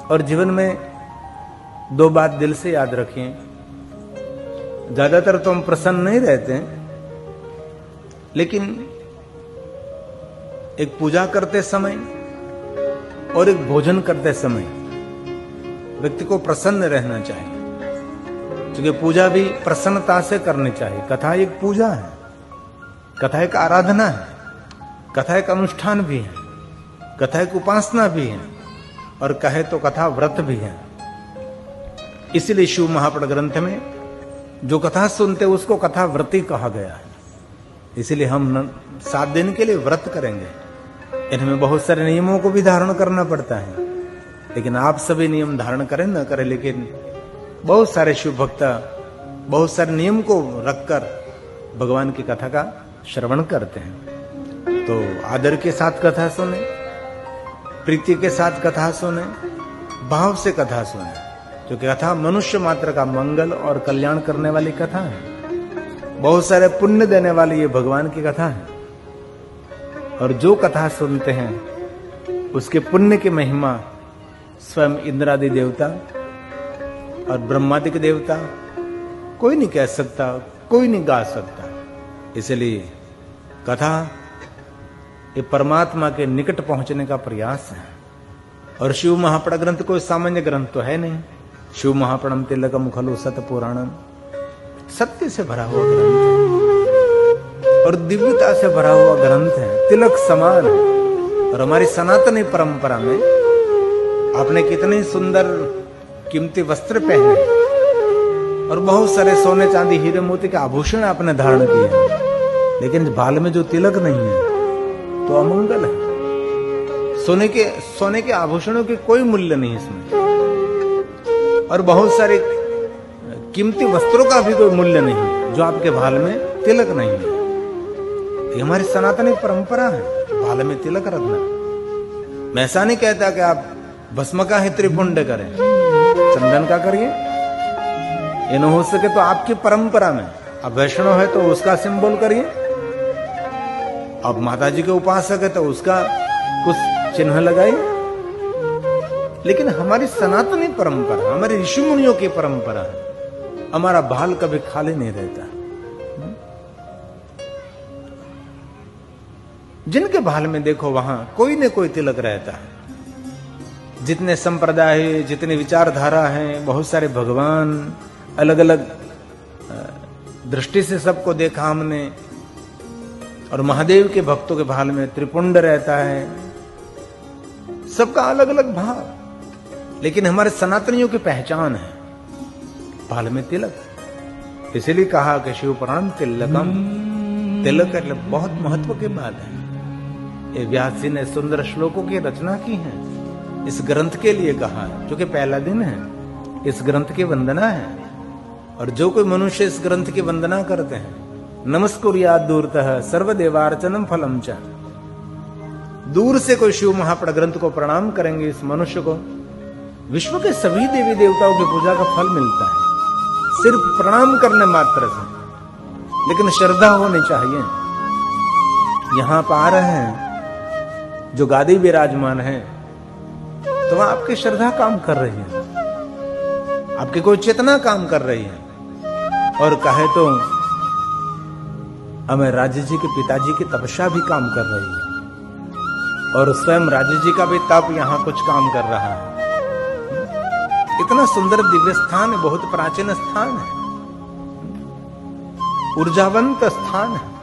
और जीवन में दो बात दिल से याद रखें, ज्यादातर तो हम प्रसन्न नहीं रहते हैं, लेकिन एक पूजा करते समय और एक भोजन करते समय व्यक्ति को प्रसन्न रहना चाहिए, क्योंकि पूजा भी प्रसन्नता से करनी चाहिए। कथा एक पूजा है, कथा एक आराधना है, कथा एक अनुष्ठान भी है, कथा एक उपासना भी है, और कहे तो कथा व्रत भी है। इसलिए शिव महापुराण ग्रंथ में जो कथा सुनते उसको कथा व्रती कहा गया है। इसलिए हम 7 दिन के लिए व्रत करेंगे। इनमें बहुत सारे नियमों को भी धारण करना पड़ता है, लेकिन आप सभी नियम धारण करें न करें, लेकिन बहुत सारे शिव भक्त बहुत सारे नियम को रखकर भगवान की कथा का श्रवण करते हैं। तो आदर के साथ कथा सुने, प्रीति के साथ कथा सुने, भाव से कथा सुने, क्योंकि कथा मनुष्य मात्र का मंगल और कल्याण करने वाली कथा है। बहुत सारे पुण्य देने वाली ये भगवान की कथा है, और जो कथा सुनते हैं उसके पुण्य की महिमा स्वयं इंद्रादि देवता और ब्रह्मादि के देवता कोई नहीं कह सकता, कोई नहीं गा सकता। इसलिए कथा ये परमात्मा के निकट पहुंचने का प्रयास है। और शिव महापुराण ग्रंथ कोई सामान्य ग्रंथ तो है नहीं। शिव महापुराणम तिलकम खलु सत पुराणम, सत्य से भरा हुआ ग्रंथ है और दिव्यता से भरा हुआ ग्रंथ है, तिलक समान है। और हमारी सनातनी परंपरा में आपने कितने सुंदर कीमती वस्त्र पहने और बहुत सारे सोने चांदी हीरे मोती के आभूषण आपने धारण किए हैं, लेकिन बाल में जो तिलक नहीं है तो अमंगल है। सोने के आभूषणों के कोई मूल्य नहीं इसमें, और बहुत सारे कीमती वस्त्रों का भी कोई मूल्य नहीं जो आपके बाल में तिलक नहीं है। ये हमारी सनातनी परंपरा है, बाल में तिलक रखना। मैं ऐसा नहीं कहता कि आप भस्म का ही त्रिपुंड करें, चंदन का करिए। ये न हो सके तो आपकी परंपरा में अब वैष्णव है तो उसका सिंबल करिए, अब माता जी के उपासक है तो उसका कुछ चिन्ह लगाइए। लेकिन हमारी सनातनी परंपरा, हमारी ऋषि मुनियों की परंपरा है, हमारा बाल कभी खाली नहीं रहता। जिनके बाल में देखो वहां कोई न कोई तिलक रहता है। जितने संप्रदाय है, जितने विचारधारा हैं, बहुत सारे भगवान, अलग अलग दृष्टि से सबको देखा हमने। और महादेव के भक्तों के बाल में त्रिपुंड रहता है, सबका अलग अलग भाव, लेकिन हमारे सनातनियों की पहचान है बाल में तिलक। इसलिए कहा कि शिव पुराण तिलकम, तिलक बहुत महत्व की बात है। ये व्यास जी ने सुंदर श्लोकों की रचना की है, इस ग्रंथ के लिए कहा है, जो कि पहला दिन है, इस ग्रंथ की वंदना है। और जो कोई मनुष्य इस ग्रंथ की वंदना करते हैं, नमस्कुर्यात् दूरतः सर्वदेवार्चनम फलम च, दूर से कोई शिव महापुराण ग्रंथ को प्रणाम करेंगे इस मनुष्य को विश्व के सभी देवी देवताओं की पूजा का फल मिलता है, सिर्फ प्रणाम करने मात्र से। लेकिन श्रद्धा होनी चाहिए। यहां पर आ रहे हैं जो गादी विराजमान है, तो वहां आपकी श्रद्धा काम कर रही है, आपकी कोई चेतना काम कर रही है। और कहे तो हमें राज्य जी के पिताजी की तपस्या भी काम कर रही है, और स्वयं राज्य जी का भी तप यहां कुछ काम कर रहा है। इतना सुंदर दिव्य स्थान है, बहुत प्राचीन स्थान है, ऊर्जावंत स्थान है।